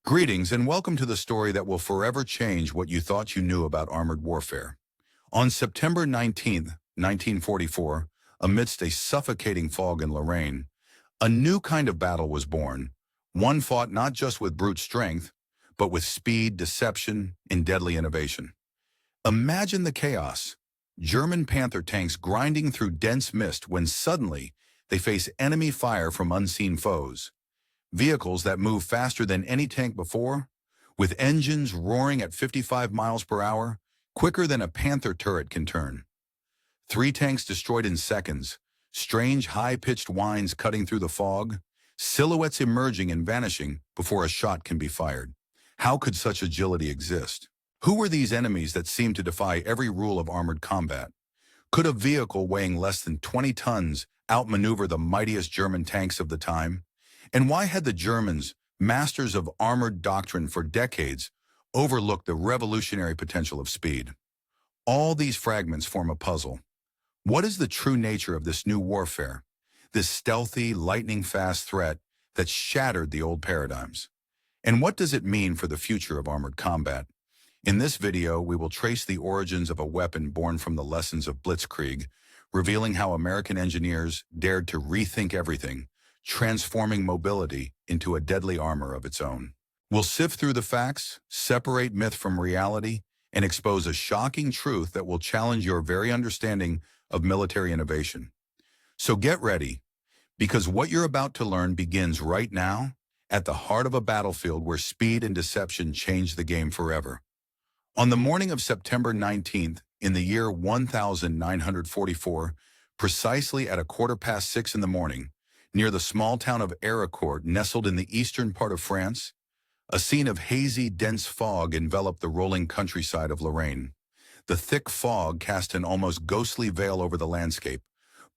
Greetings and welcome to the story that will forever change what you thought you knew about armored warfare. On September 19, 1944, amidst a suffocating fog in Lorraine, a new kind of battle was born, one fought not just with brute strength, but with speed, deception, and deadly innovation. Imagine the chaos. German Panther tanks grinding through dense mist when suddenly they face enemy fire from unseen foes. Vehicles that move faster than any tank before, with engines roaring at 55 miles per hour, quicker than a Panther turret can turn. 3 tanks destroyed in seconds, strange high-pitched whines cutting through the fog, silhouettes emerging and vanishing before a shot can be fired. How could such agility exist? Who were these enemies that seemed to defy every rule of armored combat? Could a vehicle weighing less than 20 tons outmaneuver the mightiest German tanks of the time? And why had the Germans, masters of armored doctrine for decades, overlooked the revolutionary potential of speed? All these fragments form a puzzle. What is the true nature of this new warfare, this stealthy, lightning-fast threat that shattered the old paradigms? And what does it mean for the future of armored combat? In this video, we will trace the origins of a weapon born from the lessons of Blitzkrieg, revealing how American engineers dared to rethink everything, transforming mobility into a deadly armor of its own. We'll sift through the facts, separate myth from reality, and expose a shocking truth that will challenge your very understanding of military innovation. So get ready, because what you're about to learn begins right now, at the heart of a battlefield where speed and deception change the game forever. On the morning of September 19th, in the year 1944, precisely at 6:15 in the morning, near the small town of Héricourt, nestled in the eastern part of France, a scene of hazy, dense fog enveloped the rolling countryside of Lorraine. The thick fog cast an almost ghostly veil over the landscape,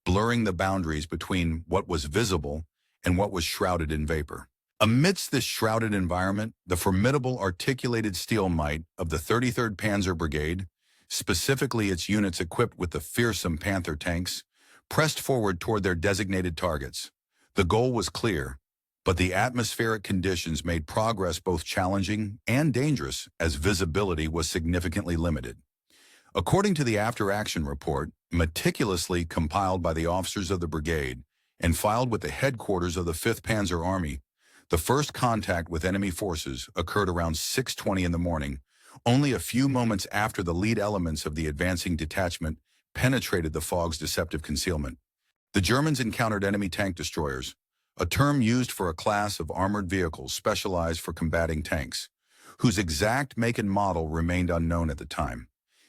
blurring the boundaries between what was visible and what was shrouded in vapor. Amidst this shrouded environment, the formidable articulated steel might of the 33rd Panzer Brigade, specifically its units equipped with the fearsome Panther tanks, pressed forward toward their designated targets. The goal was clear, but the atmospheric conditions made progress both challenging and dangerous as visibility was significantly limited. According to the after-action report, meticulously compiled by the officers of the brigade and filed with the headquarters of the 5th Panzer Army, the first contact with enemy forces occurred around 6:20 in the morning, only a few moments after the lead elements of the advancing detachment penetrated the fog's deceptive concealment. The Germans encountered enemy tank destroyers, a term used for a class of armored vehicles specialized for combating tanks, whose exact make and model remained unknown at the time.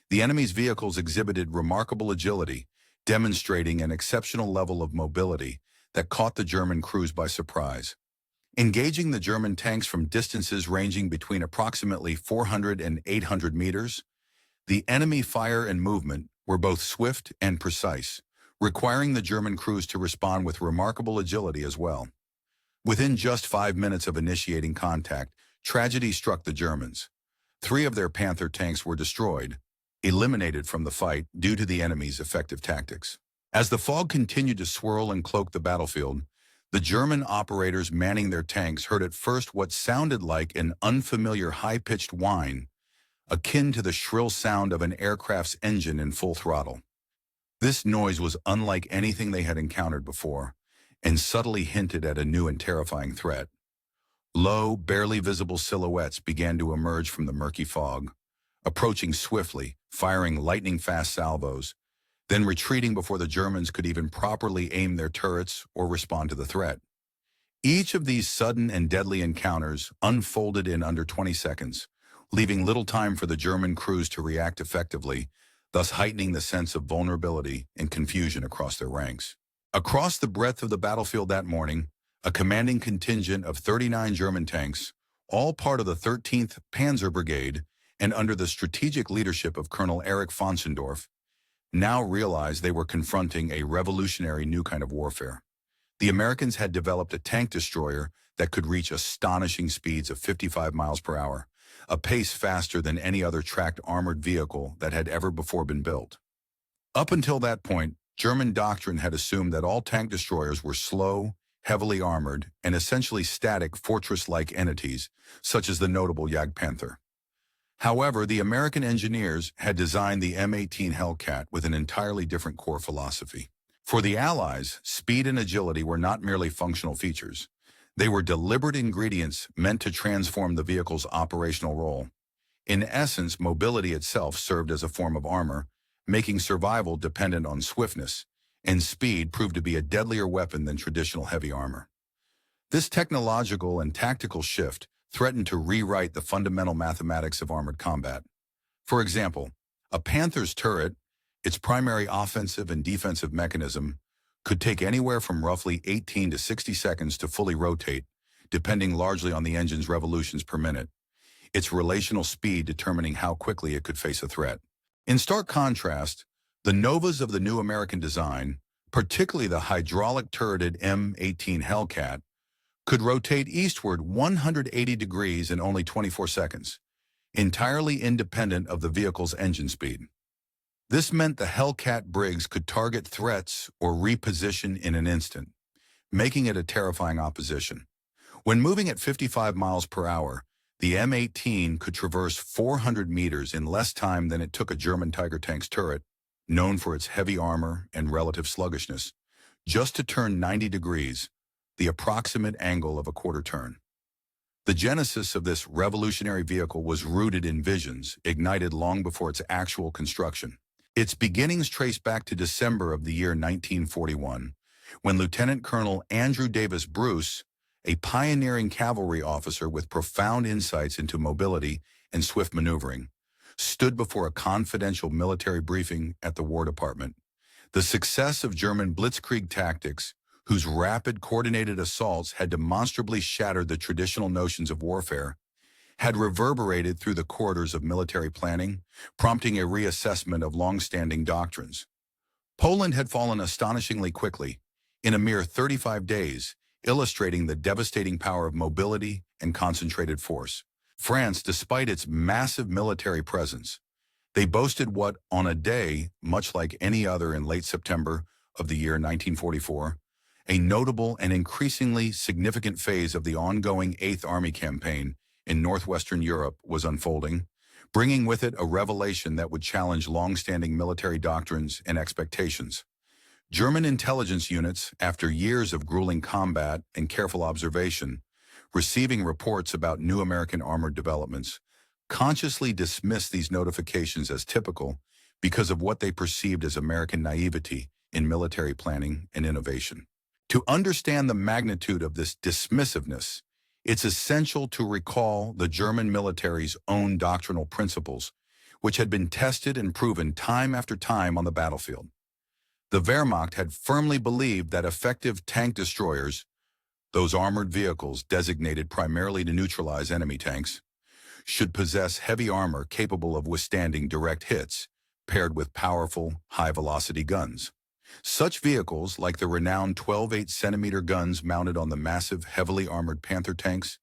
The enemy's vehicles exhibited remarkable agility, demonstrating an exceptional level of mobility that caught the German crews by surprise. Engaging the German tanks from distances ranging between approximately 400 and 800 meters, the enemy fire and movement were both swift and precise, requiring the German crews to respond with remarkable agility as well. Within just 5 minutes of initiating contact, tragedy struck the Germans. 3 of their Panther tanks were destroyed, eliminated from the fight due to the enemy's effective tactics. As the fog continued to swirl and cloak the battlefield, the German operators manning their tanks heard at first what sounded like an unfamiliar high-pitched whine, akin to the shrill sound of an aircraft's engine in full throttle. This noise was unlike anything they had encountered before, and subtly hinted at a new and terrifying threat. Low, barely visible silhouettes began to emerge from the murky fog, approaching swiftly, firing lightning-fast salvos, then retreating before the Germans could even properly aim their turrets or respond to the threat. Each of these sudden and deadly encounters unfolded in under 20 seconds, leaving little time for the German crews to react effectively, thus heightening the sense of vulnerability and confusion across their ranks. Across the breadth of the battlefield that morning, a commanding contingent of 39 German tanks, all part of the 13th Panzer Brigade and under the strategic leadership of Colonel Erich Fonsendorf, now realized they were confronting a revolutionary new kind of warfare. The Americans had developed a tank destroyer that could reach astonishing speeds of 55 miles per hour, a pace faster than any other tracked armored vehicle that had ever before been built. Up until that point, German doctrine had assumed that all tank destroyers were slow, heavily armored, and essentially static fortress-like entities, such as the notable Jagdpanther. However, the American engineers had designed the M18 Hellcat with an entirely different core philosophy. For the Allies, speed and agility were not merely functional features. They were deliberate ingredients meant to transform the vehicle's operational role. In essence, mobility itself served as a form of armor, making survival dependent on swiftness, and speed proved to be a deadlier weapon than traditional heavy armor. This technological and tactical shift threatened to rewrite the fundamental mathematics of armored combat. For example, a Panther's turret, its primary offensive and defensive mechanism, could take anywhere from roughly 18 to 60 seconds to fully rotate, depending largely on the engine's revolutions per minute, its relational speed determining how quickly it could face a threat. In stark contrast, the Novas of the new American design, particularly the hydraulic-turreted M18 Hellcat, could rotate eastward 180 degrees in only 24 seconds, entirely independent of the vehicle's engine speed. This meant the Hellcat Briggs could target threats or reposition in an instant, making it a terrifying opposition. When moving at 55 miles per hour, the M18 could traverse 400 meters in less time than it took a German Tiger tank's turret, known for its heavy armor and relative sluggishness, just to turn 90 degrees, the approximate angle of a quarter turn. The genesis of this revolutionary vehicle was rooted in visions ignited long before its actual construction. Its beginnings trace back to December of the year 1941, when Lieutenant Colonel Andrew Davis Bruce, a pioneering cavalry officer with profound insights into mobility and swift maneuvering, stood before a confidential military briefing at the War Department. The success of German blitzkrieg tactics, whose rapid, coordinated assaults had demonstrably shattered the traditional notions of warfare, had reverberated through the corridors of military planning, prompting a reassessment of long-standing doctrines. Poland had fallen astonishingly quickly, in a mere 35 days, illustrating the devastating power of mobility and concentrated force. France, despite its massive military presence, they boasted what, on a day, much like any other in late September of the year 1944, a notable and increasingly significant phase of the ongoing Eighth Army campaign in northwestern Europe was unfolding, bringing with it a revelation that would challenge long-standing military doctrines and expectations. German intelligence units, after years of grueling combat and careful observation, receiving reports about new American armored developments, consciously dismissed these notifications as typical because of what they perceived as American naivety in military planning and innovation. To understand the magnitude of this dismissiveness, it's essential to recall the German military's own doctrinal principles, which had been tested and proven time after time on the battlefield. The Wehrmacht had firmly believed that effective tank destroyers, those armored vehicles designated primarily to neutralize enemy tanks, should possess heavy armor capable of withstanding direct hits, paired with powerful, high-velocity guns. Such vehicles, like the renowned 12.8-centimeter guns mounted on the massive, heavily armored Panther tanks,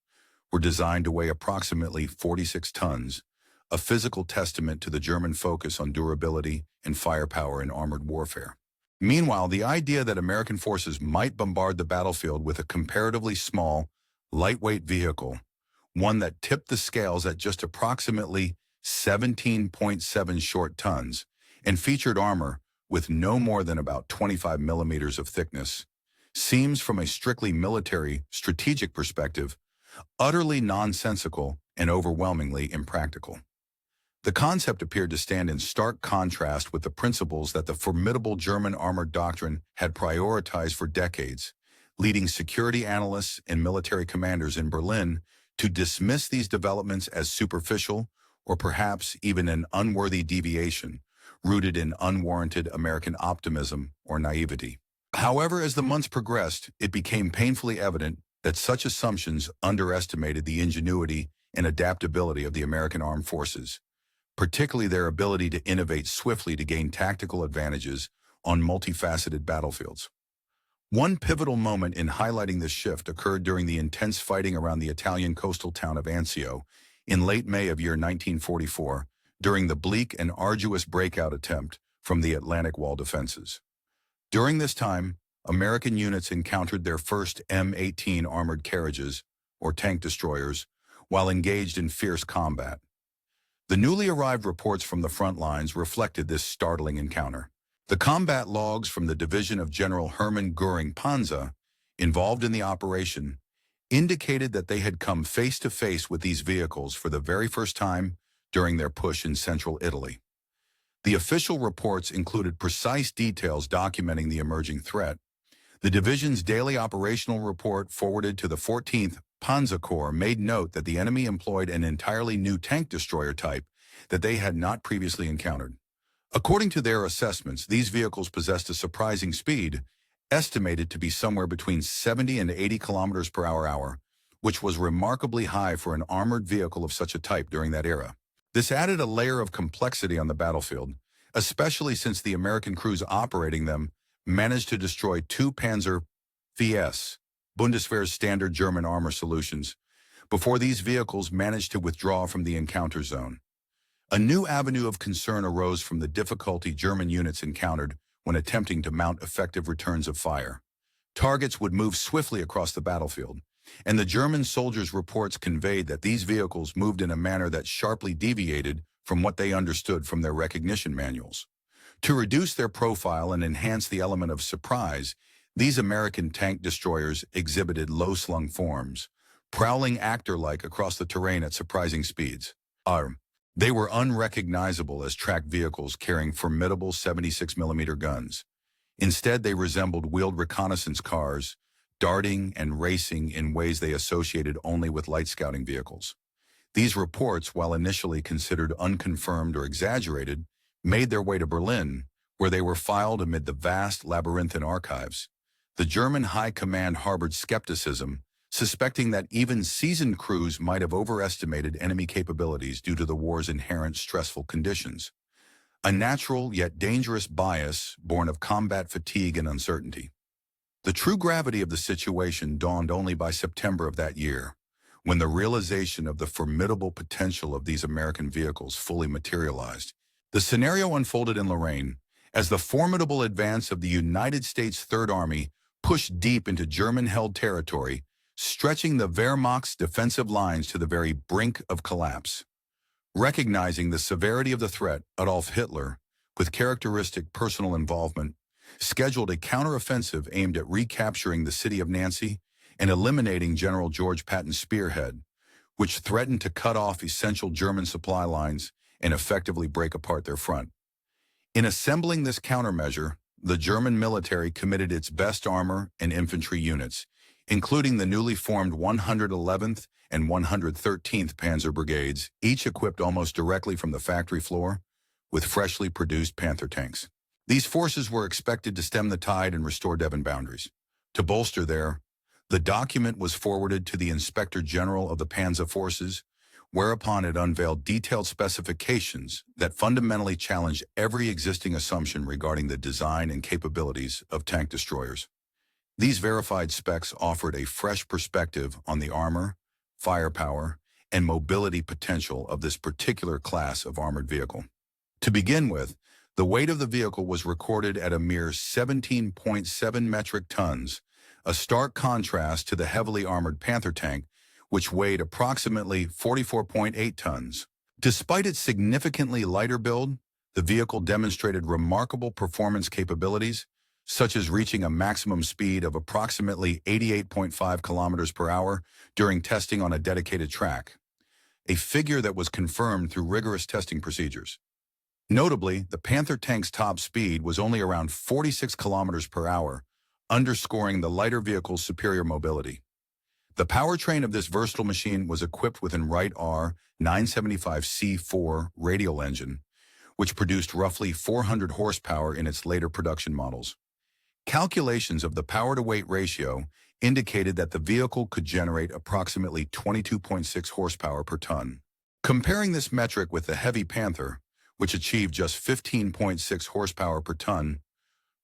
were designed to weigh approximately 46 tons, a physical testament to the German focus on durability and firepower in armored warfare. Meanwhile, the idea that American forces might bombard the battlefield with a comparatively small, lightweight vehicle, one that tipped the scales at just approximately 17.7 short tons, and featured armor with no more than about 25 millimeters of thickness, seems from a strictly military, strategic perspective, utterly nonsensical and overwhelmingly impractical. The concept appeared to stand in stark contrast with the principles that the formidable German armored doctrine had prioritized for decades, leading security analysts and military commanders in Berlin to dismiss these developments as superficial or perhaps even an unworthy deviation, rooted in unwarranted American optimism or naivety. However, as the months progressed, it became painfully evident that such assumptions underestimated the ingenuity and adaptability of the American armed forces, particularly their ability to innovate swiftly to gain tactical advantages on multifaceted battlefields. One pivotal moment in highlighting this shift occurred during the intense fighting around the Italian coastal town of Anzio in late May of year 1944, during the bleak and arduous breakout attempt from the Atlantic Wall defenses. During this time, American units encountered their first M18 armored carriages, or tank destroyers, while engaged in fierce combat. The newly arrived reports from the front lines reflected this startling encounter. The combat logs from the division of General Hermann Göring Panzer, involved in the operation, indicated that they had come face to face with these vehicles for the very first time during their push in central Italy. The official reports included precise details documenting the emerging threat. The division's daily operational report forwarded to the 14th Panzer Corps made note that the enemy employed an entirely new tank destroyer type that they had not previously encountered. According to their assessments, these vehicles possessed a surprising speed, estimated to be somewhere between 70 and 80 kilometers per hour, which was remarkably high for an armored vehicle of such a type during that era. This added a layer of complexity on the battlefield, especially since the American crews operating them managed to destroy two Panzer VS, Bundeswehr's standard German armor solutions, before these vehicles managed to withdraw from the encounter zone. A new avenue of concern arose from the difficulty German units encountered when attempting to mount effective returns of fire. Targets would move swiftly across the battlefield, and the German soldiers' reports conveyed that these vehicles moved in a manner that sharply deviated from what they understood from their recognition manuals. To reduce their profile and enhance the element of surprise, these American tank destroyers exhibited low-slung forms, prowling actor-like across the terrain at surprising speeds. They were unrecognizable as tracked vehicles carrying formidable 76mm guns. Instead, they resembled wheeled reconnaissance cars, darting and racing in ways they associated only with light scouting vehicles. These reports, while initially considered unconfirmed or exaggerated, made their way to Berlin, where they were filed amid the vast labyrinthine archives. The German High Command harbored skepticism, suspecting that even seasoned crews might have overestimated enemy capabilities due to the war's inherent stressful conditions. A natural yet dangerous bias born of combat fatigue and uncertainty. The true gravity of the situation dawned only by September of that year, when the realization of the formidable potential of these American vehicles fully materialized. The scenario unfolded in Lorraine as the formidable advance of the United States Third Army pushed deep into German-held territory, stretching the Wehrmacht's defensive lines to the very brink of collapse. Recognizing the severity of the threat, Adolf Hitler, with characteristic personal involvement, scheduled a counteroffensive aimed at recapturing the city of Nancy and eliminating General George Patton's spearhead, which threatened to cut off essential German supply lines and effectively break apart their front. In assembling this countermeasure, the German military committed its best armor and infantry units, including the newly formed 111th and 113th Panzer Brigades, each equipped almost directly from the factory floor with freshly produced Panther tanks. These forces were expected to stem the tide and restore Devon boundaries. To bolster the document was forwarded to the Inspector General of the Panzer Forces, whereupon it unveiled detailed specifications that fundamentally challenged every existing assumption regarding the design and capabilities of tank destroyers. These verified specs offered a fresh perspective on the armor, firepower, and mobility potential of this particular class of armored vehicle. To begin with, the weight of the vehicle was recorded at a mere 17.7 metric tons, a stark contrast to the heavily armored Panther tank, which weighed approximately 44.8 tons. Despite its significantly lighter build, the vehicle demonstrated remarkable performance capabilities, such as reaching a maximum speed of approximately 88.5 kilometers per hour during testing on a dedicated track, a figure that was confirmed through rigorous testing procedures. Notably, the Panther tank's top speed was only around 46 kilometers per hour, underscoring the lighter vehicle's superior mobility. The powertrain of this versatile machine was equipped with an Wright R975C4 radial engine, which produced roughly 400 horsepower in its later production models. Calculations of the power-to-weight ratio indicated that the vehicle could generate approximately 22.6 horsepower per ton. Comparing this metric with the heavy Panther, which achieved just 15.6 horsepower per ton,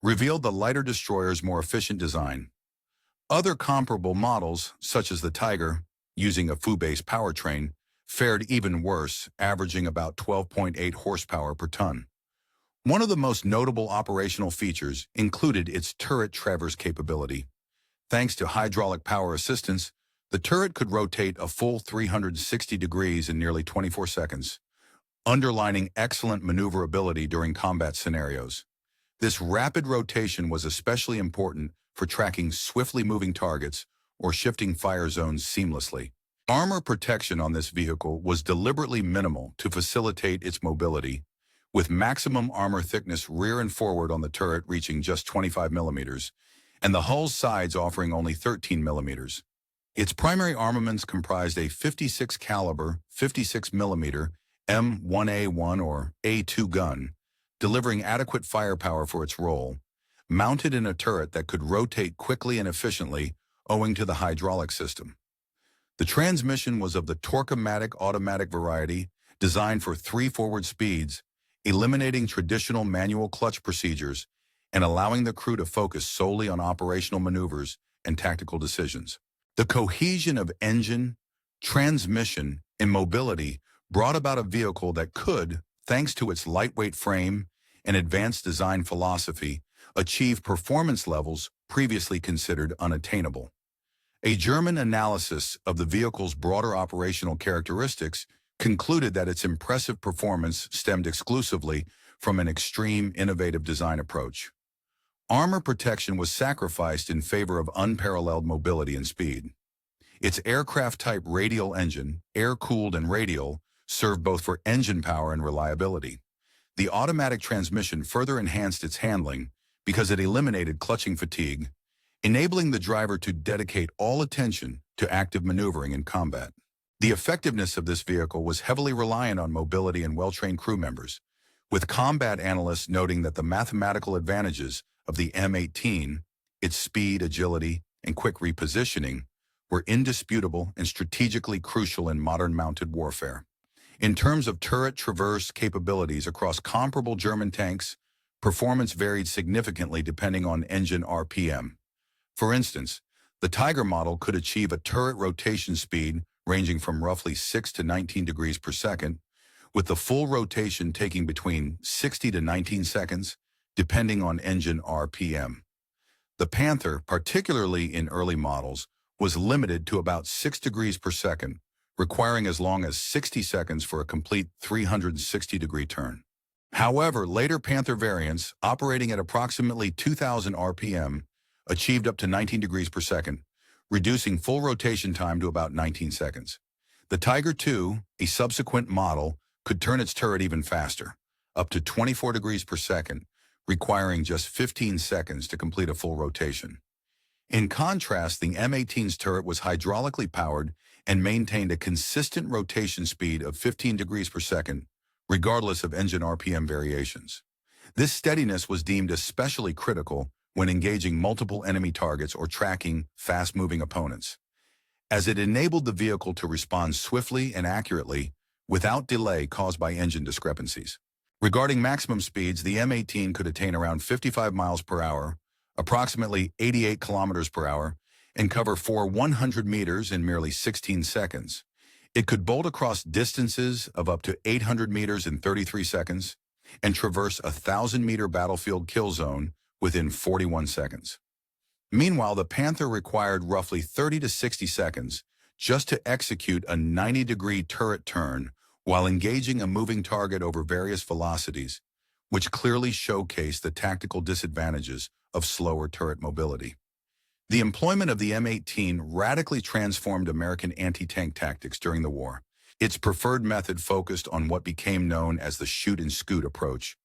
revealed the lighter destroyer's more efficient design. Other comparable models, such as the Tiger, using a Fu-based powertrain, fared even worse, averaging about 12.8 horsepower per ton. One of the most notable operational features included its turret traverse capability. Thanks to hydraulic power assistance, the turret could rotate a full 360 degrees in nearly 24 seconds, underlining excellent maneuverability during combat scenarios. This rapid rotation was especially important for tracking swiftly moving targets or shifting fire zones seamlessly. Armor protection on this vehicle was deliberately minimal to facilitate its mobility, with maximum armor thickness rear and forward on the turret reaching just 25 millimeters, and the hull's sides offering only 13 millimeters. Its primary armaments comprised a 56 caliber, 56 millimeter M18 or A2 gun, delivering adequate firepower for its role, mounted in a turret that could rotate quickly and efficiently owing to the hydraulic system. The transmission was of the Torque-O-Matic automatic variety, designed for 3 forward speeds, eliminating traditional manual clutch procedures and allowing the crew to focus solely on operational maneuvers and tactical decisions. The cohesion of engine, transmission, and mobility brought about a vehicle that could, thanks to its lightweight frame and advanced design philosophy, achieve performance levels previously considered unattainable. A German analysis of the vehicle's broader operational characteristics concluded that its impressive performance stemmed exclusively from an extreme innovative design approach. Armor protection was sacrificed in favor of unparalleled mobility and speed. Its aircraft-type radial engine, air-cooled and radial, served both for engine power and reliability. The automatic transmission further enhanced its handling because it eliminated clutching fatigue, enabling the driver to dedicate all attention to active maneuvering in combat. The effectiveness of this vehicle was heavily reliant on mobility and well-trained crew members, with combat analysts noting that the mathematical advantages of the M18, its speed, agility, and quick repositioning, were indisputable and strategically crucial in modern mounted warfare. In terms of turret traverse capabilities across comparable German tanks, performance varied significantly depending on engine RPM. For instance, the Tiger model could achieve a turret rotation speed ranging from roughly 6 to 19 degrees per second, with the full rotation taking between 60 to 19 seconds, depending on engine RPM. The Panther, particularly in early models, was limited to about 6 degrees per second, requiring as long as 60 seconds for a complete 360-degree turn. However, later Panther variants, operating at approximately 2,000 RPM, achieved up to 19 degrees per second, reducing full rotation time to about 19 seconds. The Tiger II, a subsequent model, could turn its turret even faster, up to 24 degrees per second, requiring just 15 seconds to complete a full rotation. In contrast, the M18's turret was hydraulically powered and maintained a consistent rotation speed of 15 degrees per second, regardless of engine RPM variations. This steadiness was deemed especially critical when engaging multiple enemy targets or tracking fast-moving opponents, as it enabled the vehicle to respond swiftly and accurately without delay caused by engine discrepancies. Regarding maximum speeds, the M18 could attain around 55 miles per hour, approximately 88 kilometers per hour, and cover 100 meters in merely 16 seconds. It could bolt across distances of up to 800 meters in 33 seconds and traverse a 1,000-meter battlefield kill zone within 41 seconds. Meanwhile, the Panther required roughly 30 to 60 seconds just to execute a 90-degree turret turn while engaging a moving target over various velocities, which clearly showcased the tactical disadvantages of slower turret mobility. The employment of the M18 radically transformed American anti-tank tactics during the war. Its preferred method focused on what became known as the shoot-and-scoot approach,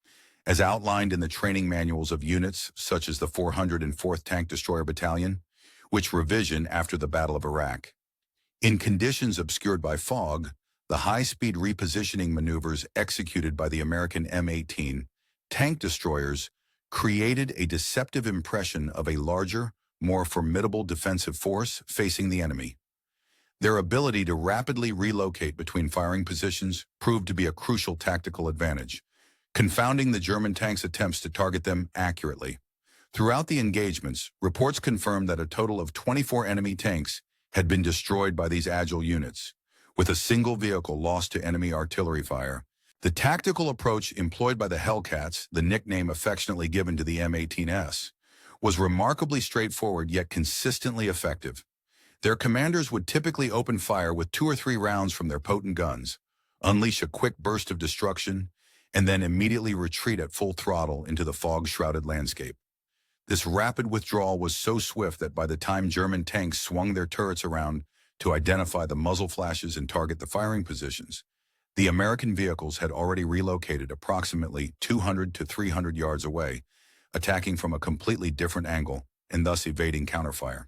as outlined in the training manuals of units such as the 404th Tank Destroyer Battalion, which revision after the Battle of Iraq. In conditions obscured by fog, the high-speed repositioning maneuvers executed by the American M18 tank destroyers created a deceptive impression of a larger, more formidable defensive force facing the enemy. Their ability to rapidly relocate between firing positions proved to be a crucial tactical advantage, confounding the German tanks' attempts to target them accurately. Throughout the engagements, reports confirmed that a total of 24 enemy tanks had been destroyed by these agile units, with a single vehicle lost to enemy artillery fire. The tactical approach employed by the Hellcats, the nickname affectionately given to the M18S, was remarkably straightforward yet consistently effective. Their commanders would typically open fire with 2 or 3 rounds from their potent guns, unleash a quick burst of destruction, and then immediately retreat at full throttle into the fog-shrouded landscape. This rapid withdrawal was so swift that by the time German tanks swung their turrets around to identify the muzzle flashes and target the firing positions, the American vehicles had already relocated approximately 200 to 300 yards away, attacking from a completely different angle and thus evading counterfire.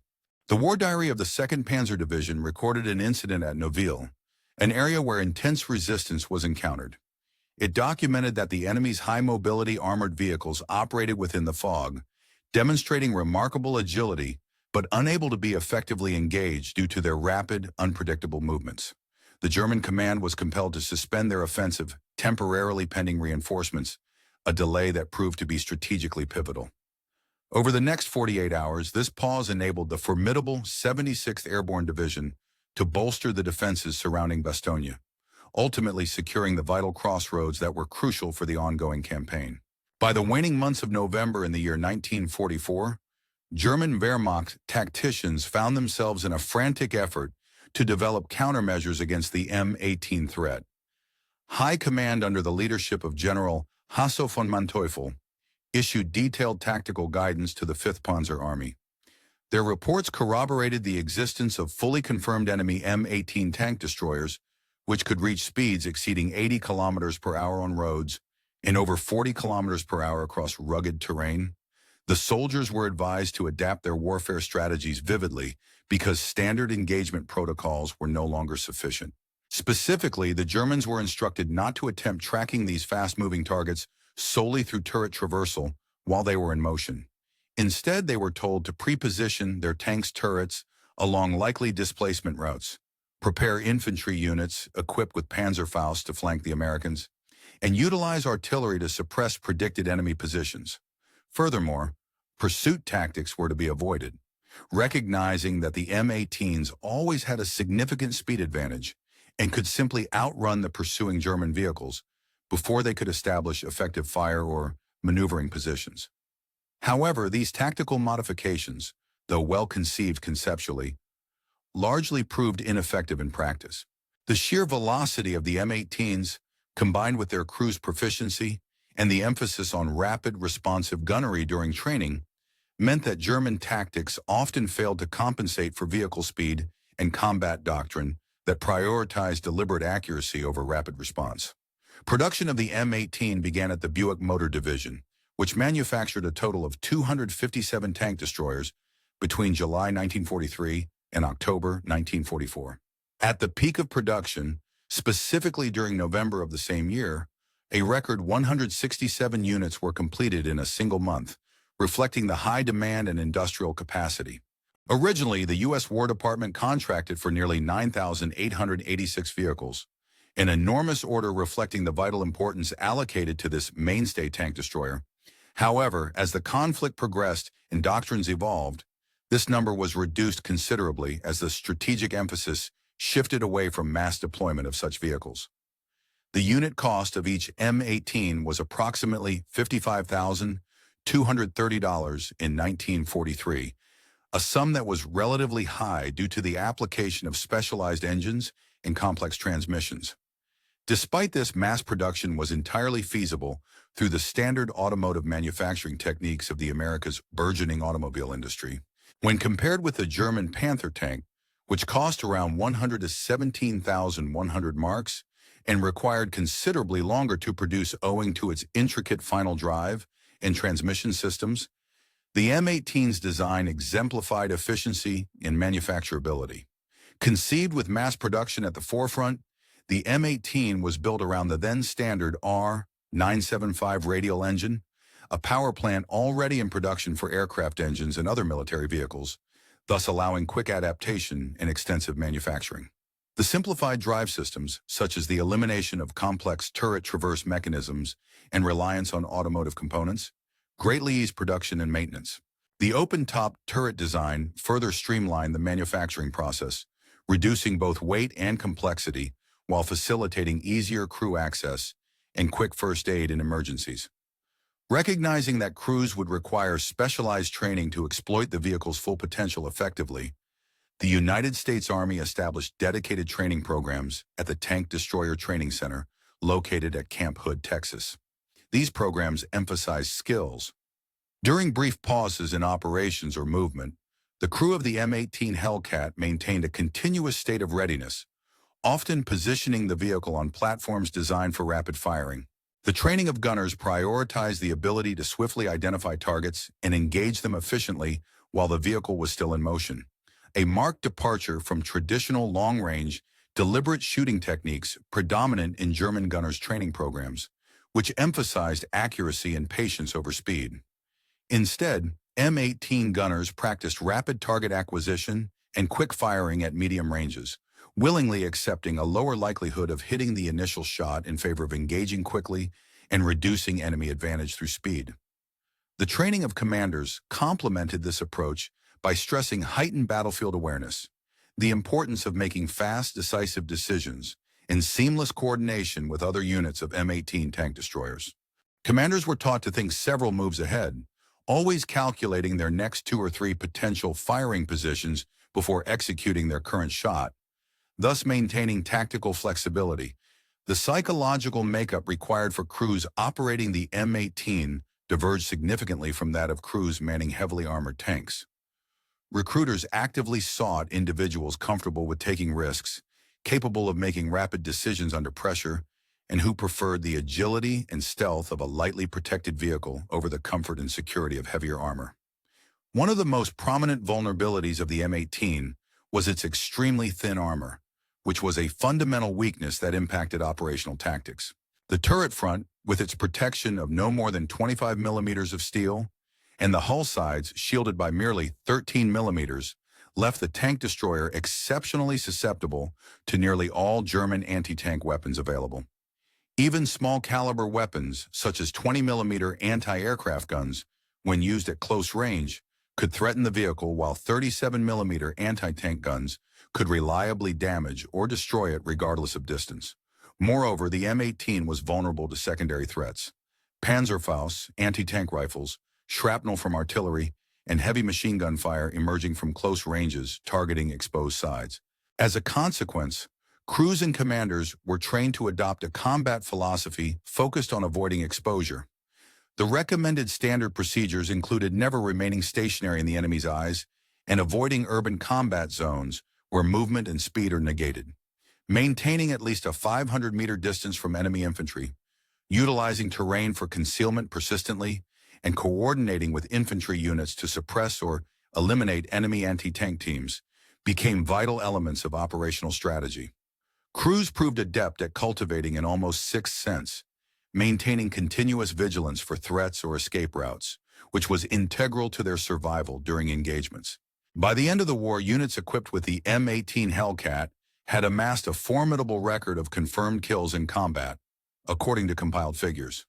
The War Diary of the 2nd Panzer Division recorded an incident at Noville, an area where intense resistance was encountered. It documented that the enemy's high-mobility armored vehicles operated within the fog, demonstrating remarkable agility but unable to be effectively engaged due to their rapid, unpredictable movements. The German command was compelled to suspend their offensive, temporarily pending reinforcements, a delay that proved to be strategically pivotal. Over the next 48 hours, this pause enabled the formidable 76th Airborne Division to bolster the defenses surrounding Bastogne, ultimately securing the vital crossroads that were crucial for the ongoing campaign. By the waning months of November in the year 1944, German Wehrmacht tacticians found themselves in a frantic effort to develop countermeasures against the M18 threat. High Command under the leadership of General Hasso von Manteuffel issued detailed tactical guidance to the 5th Panzer Army. Their reports corroborated the existence of fully confirmed enemy M18 tank destroyers, which could reach speeds exceeding 80 kilometers per hour on roads and over 40 kilometers per hour across rugged terrain. The soldiers were advised to adapt their warfare strategies vividly because standard engagement protocols were no longer sufficient. Specifically, the Germans were instructed not to attempt tracking these fast-moving targets solely through turret traversal while they were in motion. Instead, they were told to pre-position their tanks' turrets along likely displacement routes, prepare infantry units equipped with Panzerfaust to flank the Americans, and utilize artillery to suppress predicted enemy positions. Furthermore, pursuit tactics were to be avoided, recognizing that the M18s always had a significant speed advantage and could simply outrun the pursuing German vehicles before they could establish effective fire or maneuvering positions. However, these tactical modifications, though well-conceived conceptually, largely proved ineffective in practice. The sheer velocity of the M18s, combined with their crew's proficiency and the emphasis on rapid, responsive gunnery during training, meant that German tactics often failed to compensate for vehicle speed and combat doctrine that prioritized deliberate accuracy over rapid response. Production of the M18 began at the Buick Motor Division, which manufactured a total of 257 tank destroyers between July 1943 and October 1944. At the peak of production, specifically during November of the same year, a record 167 units were completed in a single month, reflecting the high demand and industrial capacity. Originally, the U.S. War Department contracted for nearly 9,886 vehicles, an enormous order reflecting the vital importance allocated to this mainstay tank destroyer. However, as the conflict progressed and doctrines evolved, this number was reduced considerably as the strategic emphasis shifted away from mass deployment of such vehicles. The unit cost of each M18 was approximately $55,230 in 1943, a sum that was relatively high due to the application of specialized engines and complex transmissions. Despite this, mass production was entirely feasible through the standard automotive manufacturing techniques of the America's burgeoning automobile industry. When compared with the German Panther tank, which cost around 100 to 17,100 marks and required considerably longer to produce owing to its intricate final drive and transmission systems, the M18's design exemplified efficiency and manufacturability. Conceived with mass production at the forefront, the M18 was built around the then-standard R975 radial engine, a power plant already in production for aircraft engines and other military vehicles, thus allowing quick adaptation and extensive manufacturing. The simplified drive systems, such as the elimination of complex turret traverse mechanisms and reliance on automotive components, greatly eased production and maintenance. The open-top turret design further streamlined the manufacturing process, reducing both weight and complexity while facilitating easier crew access and quick first aid in emergencies. Recognizing that crews would require specialized training to exploit the vehicle's full potential effectively, the United States Army established dedicated training programs at the Tank Destroyer Training Center located at Camp Hood, Texas. These programs emphasize skills. During brief pauses in operations or movement, the crew of the M18 Hellcat maintained a continuous state of readiness, often positioning the vehicle on platforms designed for rapid firing. The training of gunners prioritized the ability to swiftly identify targets and engage them efficiently while the vehicle was still in motion. A marked departure from traditional long-range, deliberate shooting techniques predominant in German gunners' training programs, which emphasized accuracy and patience over speed. Instead, M18 gunners practiced rapid target acquisition and quick firing at medium ranges, willingly accepting a lower likelihood of hitting the initial shot in favor of engaging quickly and reducing enemy advantage through speed. The training of commanders complemented this approach by stressing heightened battlefield awareness, the importance of making fast, decisive decisions, and seamless coordination with other units of M18 tank destroyers. Commanders were taught to think several moves ahead, always calculating their next 2 or 3 potential firing positions before executing their current shot, thus maintaining tactical flexibility. The psychological makeup required for crews operating the M18 diverged significantly from that of crews manning heavily armored tanks. Recruiters actively sought individuals comfortable with taking risks, capable of making rapid decisions under pressure, and who preferred the agility and stealth of a lightly protected vehicle over the comfort and security of heavier armor. One of the most prominent vulnerabilities of the M18 was its extremely thin armor, which was a fundamental weakness that impacted operational tactics. The turret front, with its protection of no more than 25 millimeters of steel, and the hull sides shielded by merely 13 millimeters, left the tank destroyer exceptionally susceptible to nearly all German anti-tank weapons available. Even small-caliber weapons, such as 20mm anti-aircraft guns, when used at close range, could threaten the vehicle, while 37mm anti-tank guns could reliably damage or destroy it regardless of distance. Moreover, the M18 was vulnerable to secondary threats: Panzerfaust, anti-tank rifles, shrapnel from artillery, and heavy machine gun fire emerging from close ranges targeting exposed sides. As a consequence, crews and commanders were trained to adopt a combat philosophy focused on avoiding exposure. The recommended standard procedures included never remaining stationary in the enemy's eyes and avoiding urban combat zones where movement and speed are negated, maintaining at least a 500-meter distance from enemy infantry, utilizing terrain for concealment persistently, and coordinating with infantry units to suppress or eliminate enemy anti-tank teams became vital elements of operational strategy. Crews proved adept at cultivating an almost sixth sense, maintaining continuous vigilance for threats or escape routes, which was integral to their survival during engagements. By the end of the war, units equipped with the M18 Hellcat had amassed a formidable record of confirmed kills in combat, according to compiled figures.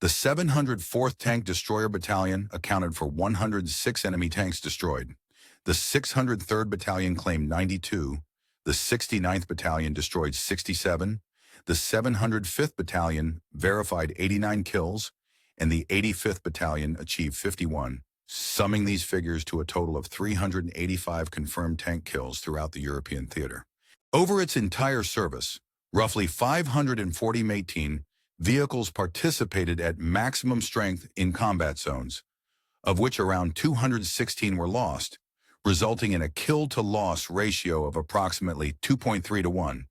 The 704th Tank Destroyer Battalion accounted for 106 enemy tanks destroyed. The 603rd Battalion claimed 92, the 69th Battalion destroyed 67, the 705th Battalion verified 89 kills, and the 85th Battalion achieved 51, summing these figures to a total of 385 confirmed tank kills throughout the European theater. Over its entire service, roughly 540 M18 vehicles participated at maximum strength in combat zones, of which around 216 were lost, resulting in a kill-to-loss ratio of approximately 2.3 to 1.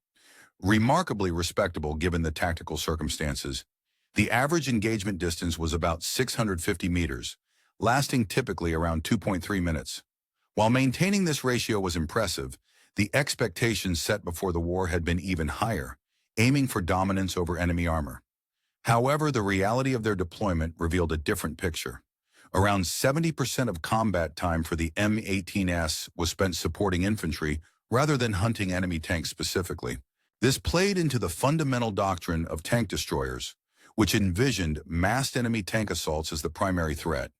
Remarkably respectable given the tactical circumstances. The average engagement distance was about 650 meters, lasting typically around 2.3 minutes. While maintaining this ratio was impressive, the expectations set before the war had been even higher, aiming for dominance over enemy armor. However, the reality of their deployment revealed a different picture. Around 70% of combat time for the M18S was spent supporting infantry rather than hunting enemy tanks specifically. This played into the fundamental doctrine of tank destroyers, which envisioned massed enemy tank assaults as the primary threat.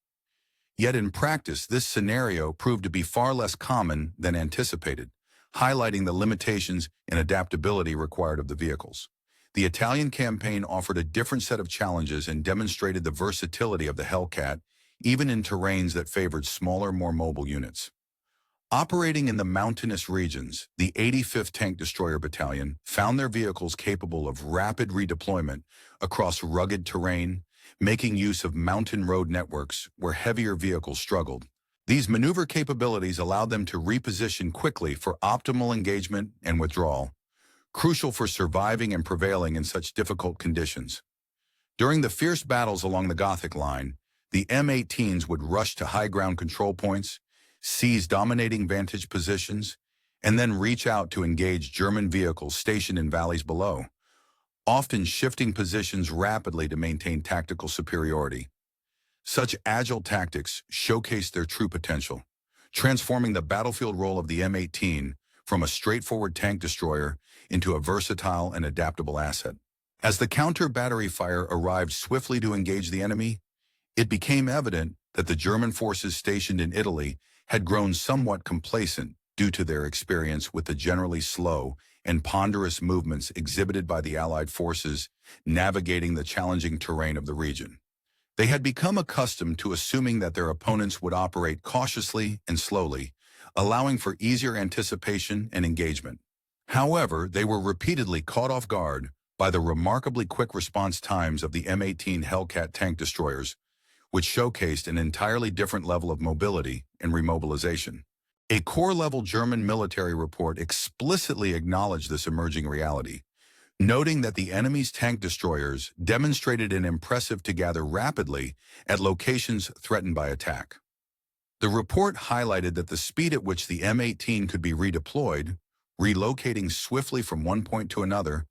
Yet in practice, this scenario proved to be far less common than anticipated, highlighting the limitations and adaptability required of the vehicles. The Italian campaign offered a different set of challenges and demonstrated the versatility of the Hellcat, even in terrains that favored smaller, more mobile units. Operating in the mountainous regions, the 85th Tank Destroyer Battalion found their vehicles capable of rapid redeployment across rugged terrain, making use of mountain road networks where heavier vehicles struggled. These maneuver capabilities allowed them to reposition quickly for optimal engagement and withdrawal, crucial for surviving and prevailing in such difficult conditions. During the fierce battles along the Gothic line, the M18s would rush to high ground control points, seize dominating vantage positions, and then reach out to engage German vehicles stationed in valleys below, often shifting positions rapidly to maintain tactical superiority. Such agile tactics showcased their true potential, transforming the battlefield role of the M18 from a straightforward tank destroyer into a versatile and adaptable asset. As the counter-battery fire arrived swiftly to engage the enemy, it became evident that the German forces stationed in Italy had grown somewhat complacent due to their experience with the generally slow and ponderous movements exhibited by the Allied forces navigating the challenging terrain of the region. They had become accustomed to assuming that their opponents would operate cautiously and slowly, allowing for easier anticipation and engagement. However, they were repeatedly caught off guard by the remarkably quick response times of the M18 Hellcat tank destroyers, which showcased an entirely different level of mobility and remobilization. A corps-level German military report explicitly acknowledged this emerging reality, noting that the enemy's tank destroyers demonstrated an impressive to gather rapidly at locations threatened by attack. The report highlighted that the speed at which the M18 could be redeployed, relocating swiftly from one point to another,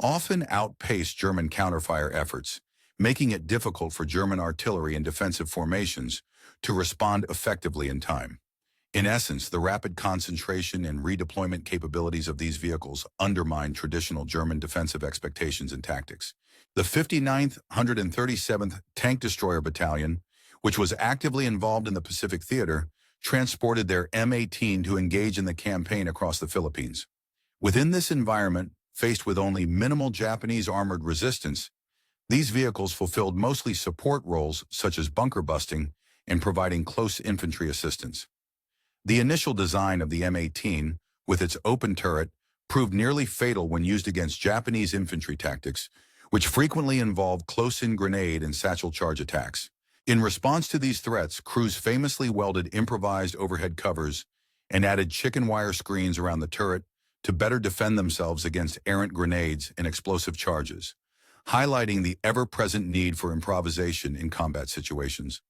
often outpaced German counterfire efforts, making it difficult for German artillery and defensive formations to respond effectively in time. In essence, the rapid concentration and redeployment capabilities of these vehicles undermined traditional German defensive expectations and tactics. The 59th 137th Tank Destroyer Battalion, which was actively involved in the Pacific Theater, transported their M18 to engage in the campaign across the Philippines. Within this environment, faced with only minimal Japanese armored resistance, these vehicles fulfilled mostly support roles such as bunker busting and providing close infantry assistance. The initial design of the M18, with its open turret, proved nearly fatal when used against Japanese infantry tactics, which frequently involved close-in grenade and satchel charge attacks. In response to these threats, crews famously welded improvised overhead covers and added chicken wire screens around the turret to better defend themselves against errant grenades and explosive charges, highlighting the ever-present need for improvisation in combat situations.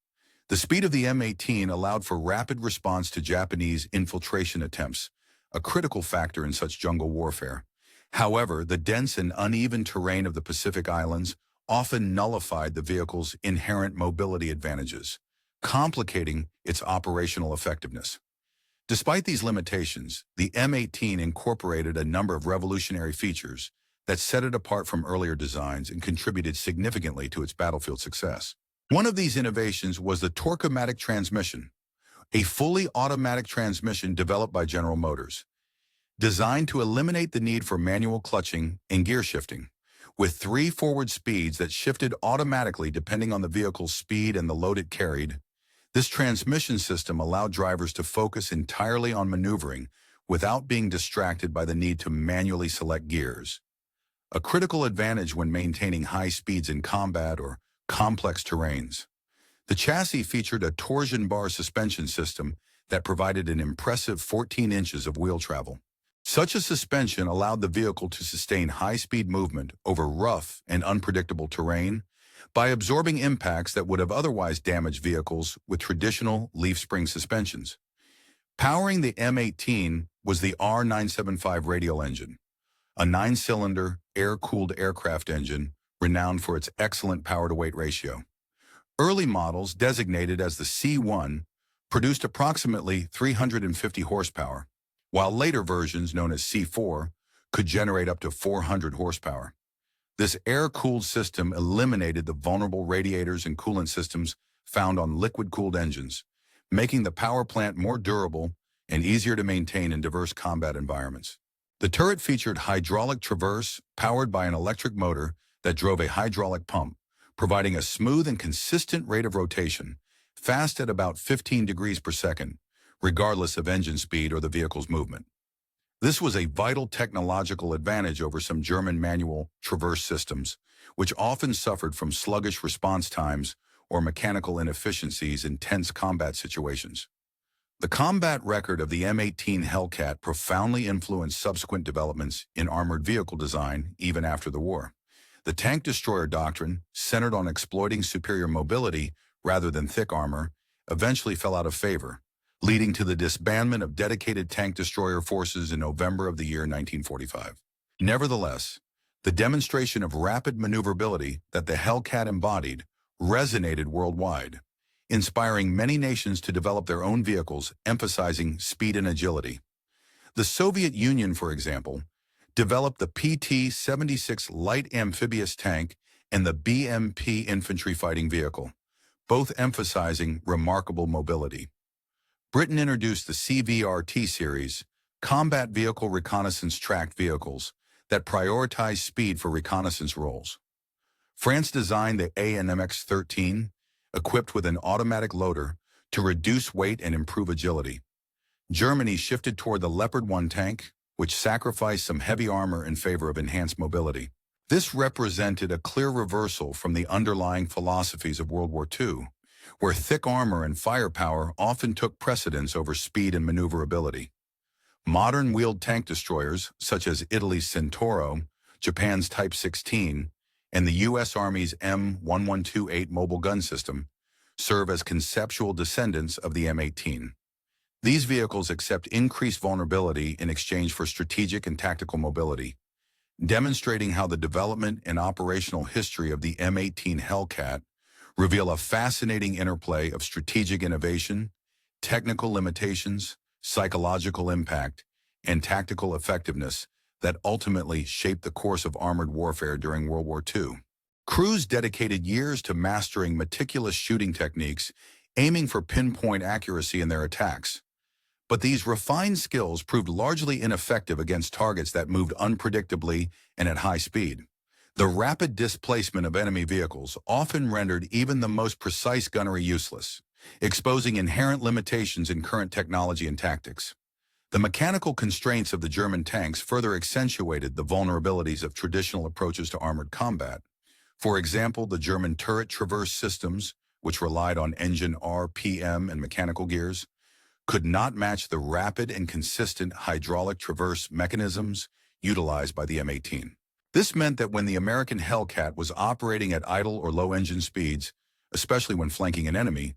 The speed of the M18 allowed for rapid response to Japanese infiltration attempts, a critical factor in such jungle warfare. However, the dense and uneven terrain of the Pacific Islands often nullified the vehicle's inherent mobility advantages, complicating its operational effectiveness. Despite these limitations, the M18 incorporated a number of revolutionary features that set it apart from earlier designs and contributed significantly to its battlefield success. One of these innovations was the Torque-O-Matic transmission, a fully automatic transmission developed by General Motors, designed to eliminate the need for manual clutching and gear shifting. With 3 forward speeds that shifted automatically depending on the vehicle's speed and the load it carried, this transmission system allowed drivers to focus entirely on maneuvering without being distracted by the need to manually select gears, a critical advantage when maintaining high speeds in combat or complex terrains. The chassis featured a torsion bar suspension system that provided an impressive 14 inches of wheel travel. Such a suspension allowed the vehicle to sustain high-speed movement over rough and unpredictable terrain by absorbing impacts that would have otherwise damaged vehicles with traditional leaf spring suspensions. Powering the M18 was the R975 radial engine, a 9-cylinder, air-cooled aircraft engine renowned for its excellent power-to-weight ratio. Early models, designated as the C1, produced approximately 350 horsepower, while later versions, known as C4, could generate up to 400 horsepower. This air-cooled system eliminated the vulnerable radiators and coolant systems found on liquid-cooled engines, making the power plant more durable and easier to maintain in diverse combat environments. The turret featured hydraulic traverse powered by an electric motor that drove a hydraulic pump, providing a smooth and consistent rate of rotation, fast at about 15 degrees per second, regardless of engine speed or the vehicle's movement. This was a vital technological advantage over some German manual traverse systems, which often suffered from sluggish response times or mechanical inefficiencies in tense combat situations. The combat record of the M18 Hellcat profoundly influenced subsequent developments in armored vehicle design even after the war. The tank destroyer doctrine, centered on exploiting superior mobility rather than thick armor, eventually fell out of favor, leading to the disbandment of dedicated tank destroyer forces in November of the year 1945. Nevertheless, the demonstration of rapid maneuverability that the Hellcat embodied resonated worldwide, inspiring many nations to develop their own vehicles emphasizing speed and agility. The Soviet Union, for example, developed the PT-76 light amphibious tank and the BMP infantry fighting vehicle, both emphasizing remarkable mobility. Britain introduced the CVRT series, combat vehicle reconnaissance tracked vehicles, that prioritize speed for reconnaissance roles. France designed the AN/MX-13, equipped with an automatic loader, to reduce weight and improve agility. Germany shifted toward the Leopard 1 tank, which sacrificed some heavy armor in favor of enhanced mobility. This represented a clear reversal from the underlying philosophies of World War II, where thick armor and firepower often took precedence over speed and maneuverability. Modern wheeled tank destroyers, such as Italy's Centauro, Japan's Type 16, and the U.S. Army's M1128 mobile gun system, serve as conceptual descendants of the M18. These vehicles accept increased vulnerability in exchange for strategic and tactical mobility, demonstrating how the development and operational history of the M18 Hellcat reveal a fascinating interplay of strategic innovation, technical limitations, psychological impact, and tactical effectiveness that ultimately shaped the course of armored warfare during World War II. Crews dedicated years to mastering meticulous shooting techniques, aiming for pinpoint accuracy in their attacks. But these refined skills proved largely ineffective against targets that moved unpredictably and at high speed. The rapid displacement of enemy vehicles often rendered even the most precise gunnery useless, exposing inherent limitations in current technology and tactics. The mechanical constraints of the German tanks further accentuated the vulnerabilities of traditional approaches to armored combat. For example, the German turret traverse systems, which relied on engine RPM and mechanical gears, could not match the rapid and consistent hydraulic traverse mechanisms utilized by the M18. This meant that when the American Hellcat was operating at idle or low engine speeds, especially when flanking an enemy,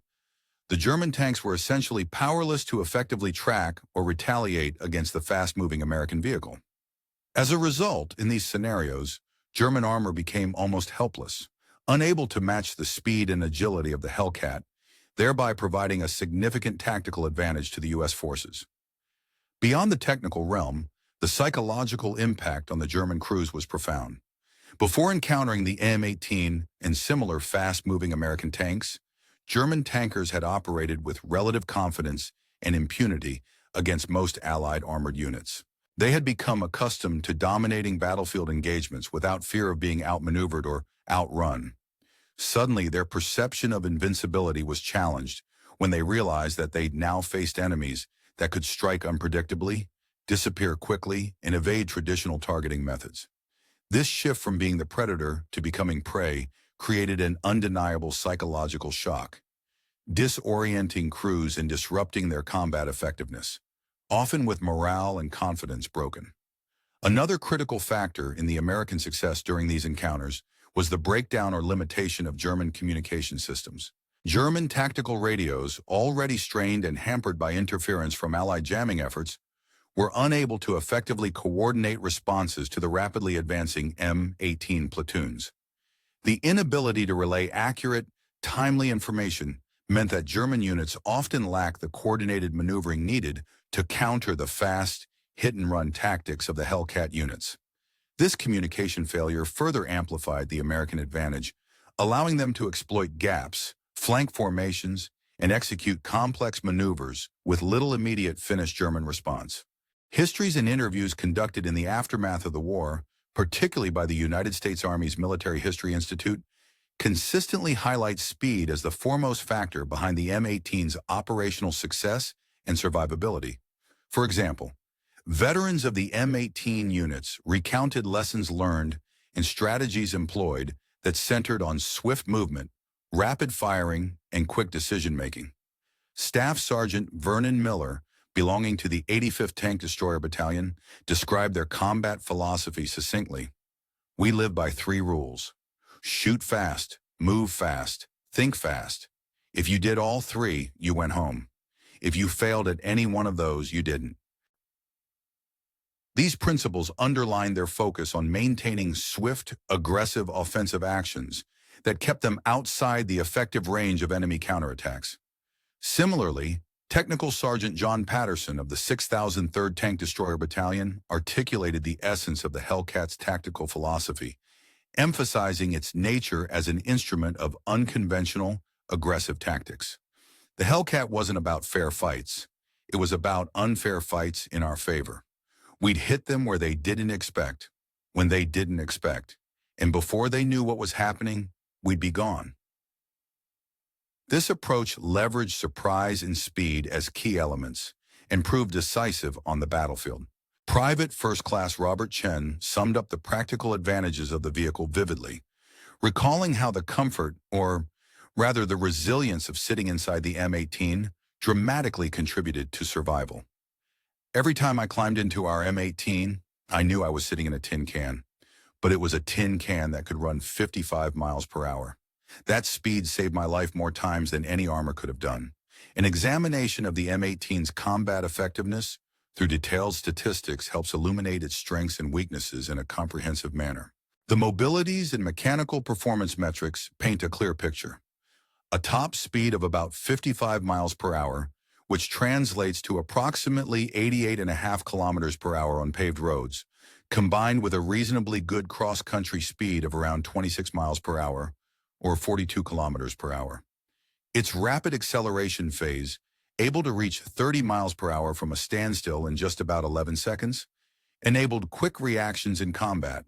the German tanks were essentially powerless to effectively track or retaliate against the fast-moving American vehicle. As a result, in these scenarios, German armor became almost helpless, unable to match the speed and agility of the Hellcat, thereby providing a significant tactical advantage to the U.S. forces. Beyond the technical realm, the psychological impact on the German crews was profound. Before encountering the M18 and similar fast-moving American tanks, German tankers had operated with relative confidence and impunity against most Allied armored units. They had become accustomed to dominating battlefield engagements without fear of being outmaneuvered or outrun. Suddenly, their perception of invincibility was challenged when they realized that they now faced enemies that could strike unpredictably, disappear quickly, and evade traditional targeting methods. This shift from being the predator to becoming prey created an undeniable psychological shock, disorienting crews and disrupting their combat effectiveness, often with morale and confidence broken. Another critical factor in the American success during these encounters was the breakdown or limitation of German communication systems. German tactical radios, already strained and hampered by interference from Allied jamming efforts, were unable to effectively coordinate responses to the rapidly advancing M18 platoons. The inability to relay accurate, timely information meant that German units often lacked the coordinated maneuvering needed to counter the fast, hit-and-run tactics of the Hellcat units. This communication failure further amplified the American advantage, allowing them to exploit gaps, flank formations, and execute complex maneuvers with little immediate finished German response. Histories and interviews conducted in the aftermath of the war, particularly by the United States Army's Military History Institute, consistently highlight speed as the foremost factor behind the M18's operational success and survivability. For example, veterans of the M18 units recounted lessons learned and strategies employed that centered on swift movement, rapid firing, and quick decision-making. Staff Sergeant Vernon Miller, belonging to the 85th Tank Destroyer Battalion, described their combat philosophy succinctly. "We live by three rules. Shoot fast, move fast, think fast. If you did all three, you went home. If you failed at any one of those, you didn't." These principles underline their focus on maintaining swift, aggressive offensive actions that kept them outside the effective range of enemy counterattacks. Similarly, Technical Sergeant John Patterson of the 6003rd Tank Destroyer Battalion articulated the essence of the Hellcat's tactical philosophy, emphasizing its nature as an instrument of unconventional, aggressive tactics. The Hellcat wasn't about fair fights. It was about unfair fights in our favor. We'd hit them where they didn't expect, when they didn't expect, and before they knew what was happening, we'd be gone. This approach leveraged surprise and speed as key elements and proved decisive on the battlefield. Private First Class Robert Chen summed up the practical advantages of the vehicle vividly, recalling how the comfort, or rather the resilience of sitting inside the M18 dramatically contributed to survival. "Every time I climbed into our M18, I knew I was sitting in a tin can, but it was a tin can that could run 55 miles per hour. That speed saved my life more times than any armor could have done." An examination of the M18's combat effectiveness through detailed statistics helps illuminate its strengths and weaknesses in a comprehensive manner. The mobilities and mechanical performance metrics paint a clear picture. A top speed of about 55 miles per hour, which translates to approximately 88.5 kilometers per hour on paved roads, combined with a reasonably good cross-country speed of around 26 miles per hour, or 42 kilometers per hour. Its rapid acceleration phase, able to reach 30 miles per hour from a standstill in just about 11 seconds, enabled quick reactions in combat.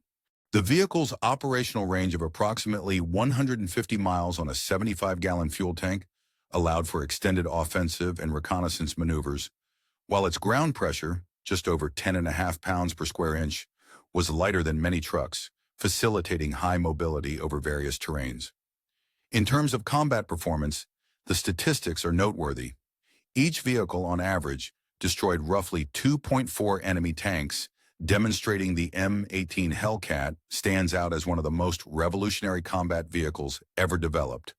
The vehicle's operational range of approximately 150 miles on a 75-gallon fuel tank allowed for extended offensive and reconnaissance maneuvers, while its ground pressure, just over 10.5 pounds per square inch, was lighter than many trucks, facilitating high mobility over various terrains. In terms of combat performance, the statistics are noteworthy. Each vehicle, on average, destroyed roughly 2.4 enemy tanks, demonstrating the M18 Hellcat stands out as one of the most revolutionary combat vehicles ever developed,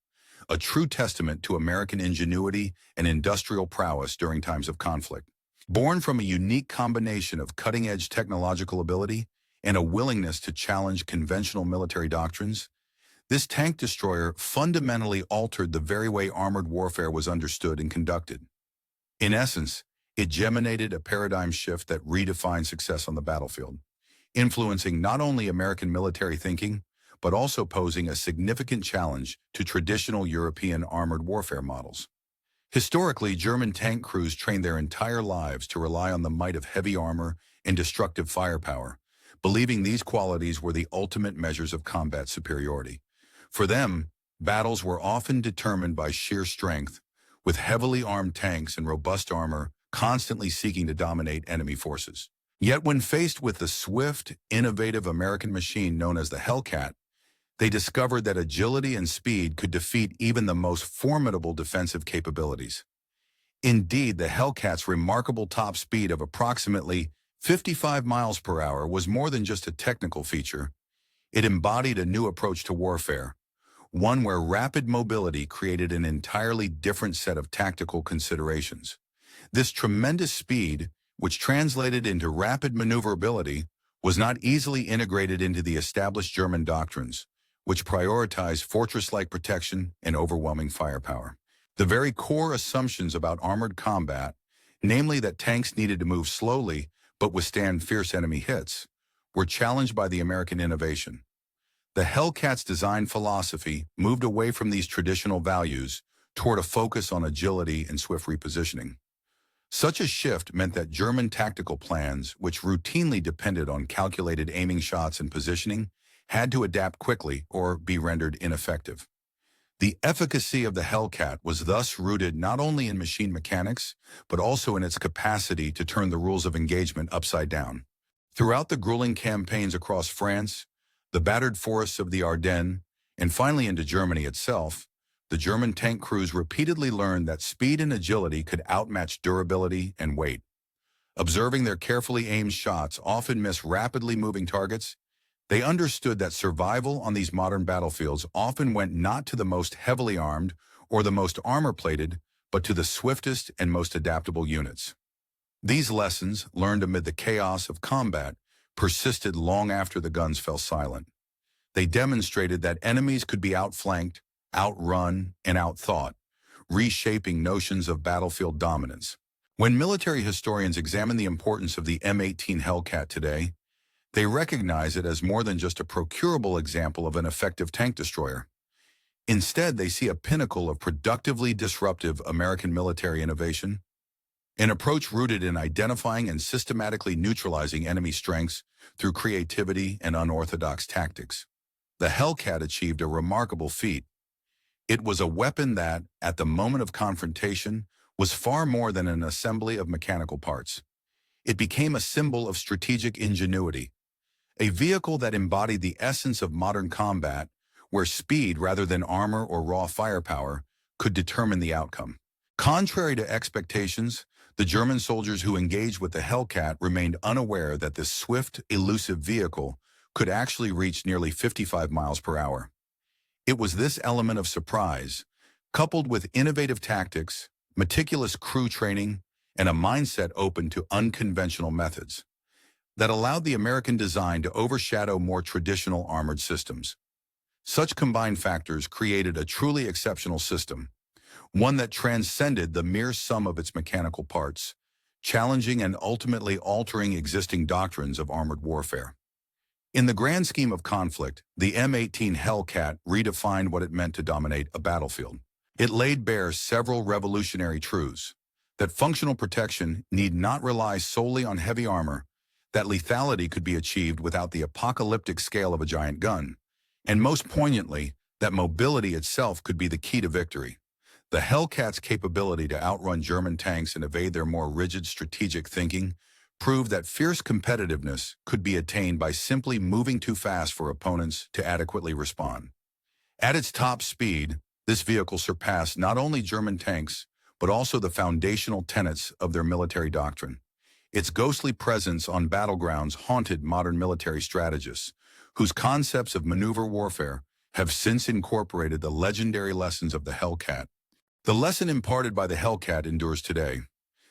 a true testament to American ingenuity and industrial prowess during times of conflict. Born from a unique combination of cutting-edge technological ability and a willingness to challenge conventional military doctrines, this tank destroyer fundamentally altered the very way armored warfare was understood and conducted. In essence, it germinated a paradigm shift that redefined success on the battlefield, influencing not only American military thinking, but also posing a significant challenge to traditional European armored warfare models. Historically, German tank crews trained their entire lives to rely on the might of heavy armor and destructive firepower, believing these qualities were the ultimate measures of combat superiority. For them, battles were often determined by sheer strength, with heavily armed tanks and robust armor constantly seeking to dominate enemy forces. Yet when faced with the swift, innovative American machine known as the Hellcat, they discovered that agility and speed could defeat even the most formidable defensive capabilities. Indeed, the Hellcat's remarkable top speed of approximately 55 miles per hour was more than just a technical feature. It embodied a new approach to warfare, one where rapid mobility created an entirely different set of tactical considerations. This tremendous speed, which translated into rapid maneuverability, was not easily integrated into the established German doctrines, which prioritized fortress-like protection and overwhelming firepower. The very core assumptions about armored combat, namely that tanks needed to move slowly but withstand fierce enemy hits, were challenged by the American innovation. The Hellcat's design philosophy moved away from these traditional values toward a focus on agility and swift repositioning. Such a shift meant that German tactical plans, which routinely depended on calculated aiming shots and positioning, had to adapt quickly or be rendered ineffective. The efficacy of the Hellcat was thus rooted not only in machine mechanics, but also in its capacity to turn the rules of engagement upside down. Throughout the grueling campaigns across France, the battered forests of the Ardennes, and finally into Germany itself, the German tank crews repeatedly learned that speed and agility could outmatch durability and weight. Observing their carefully aimed shots often miss rapidly moving targets, they understood that survival on these modern battlefields often went not to the most heavily armed or the most armor-plated, but to the swiftest and most adaptable units. These lessons, learned amid the chaos of combat, persisted long after the guns fell silent. They demonstrated that enemies could be outflanked, outrun, and outthought, reshaping notions of battlefield dominance. When military historians examine the importance of the M18 Hellcat today, they recognize it as more than just a procurable example of an effective tank destroyer. Instead, they see a pinnacle of productively disruptive American military innovation, an approach rooted in identifying and systematically neutralizing enemy strengths through creativity and unorthodox tactics. The Hellcat achieved a remarkable feat. It was a weapon that, at the moment of confrontation, was far more than an assembly of mechanical parts. It became a symbol of strategic ingenuity, a vehicle that embodied the essence of modern combat, where speed rather than armor or raw firepower could determine the outcome. Contrary to expectations, the German soldiers who engaged with the Hellcat remained unaware that this swift, elusive vehicle could actually reach nearly 55 miles per hour. It was this element of surprise, coupled with innovative tactics, meticulous crew training, and a mindset open to unconventional methods, that allowed the American design to overshadow more traditional armored systems. Such combined factors created a truly exceptional system, one that transcended the mere sum of its mechanical parts, challenging and ultimately altering existing doctrines of armored warfare. In the grand scheme of conflict, the M18 Hellcat redefined what it meant to dominate a battlefield. It laid bare several revolutionary truths: that functional protection need not rely solely on heavy armor, that lethality could be achieved without the apocalyptic scale of a giant gun, and most poignantly, that mobility itself could be the key to victory. The Hellcat's capability to outrun German tanks and evade their more rigid strategic thinking proved that fierce competitiveness could be attained by simply moving too fast for opponents to adequately respond. At its top speed, this vehicle surpassed not only German tanks, but also the foundational tenets of their military doctrine. Its ghostly presence on battlegrounds haunted modern military strategists, whose concepts of maneuver warfare have since incorporated the legendary lessons of the Hellcat. The lesson imparted by the Hellcat endures today,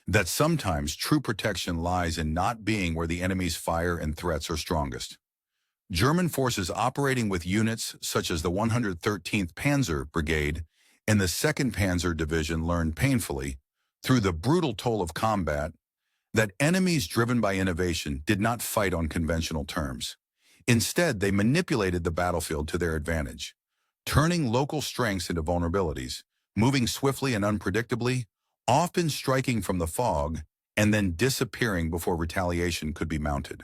that sometimes true protection lies in not being where the enemy's fire and threats are strongest. German forces operating with units such as the 113th Panzer Brigade and the 2nd Panzer Division learned painfully, through the brutal toll of combat, that enemies driven by innovation did not fight on conventional terms. Instead, they manipulated the battlefield to their advantage, turning local strengths into vulnerabilities, moving swiftly and unpredictably, often striking from the fog, and then disappearing before retaliation could be mounted.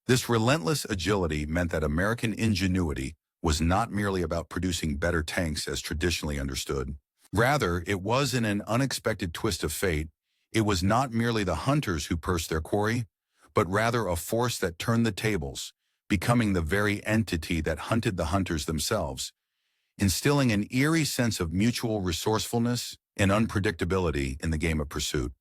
This relentless agility meant that American ingenuity was not merely about producing better tanks as traditionally understood. Rather, it was in an unexpected twist of fate. It was not merely the hunters who pursed their quarry, but rather a force that turned the tables, becoming the very entity that hunted the hunters themselves, instilling an eerie sense of mutual resourcefulness and unpredictability in the game of pursuit.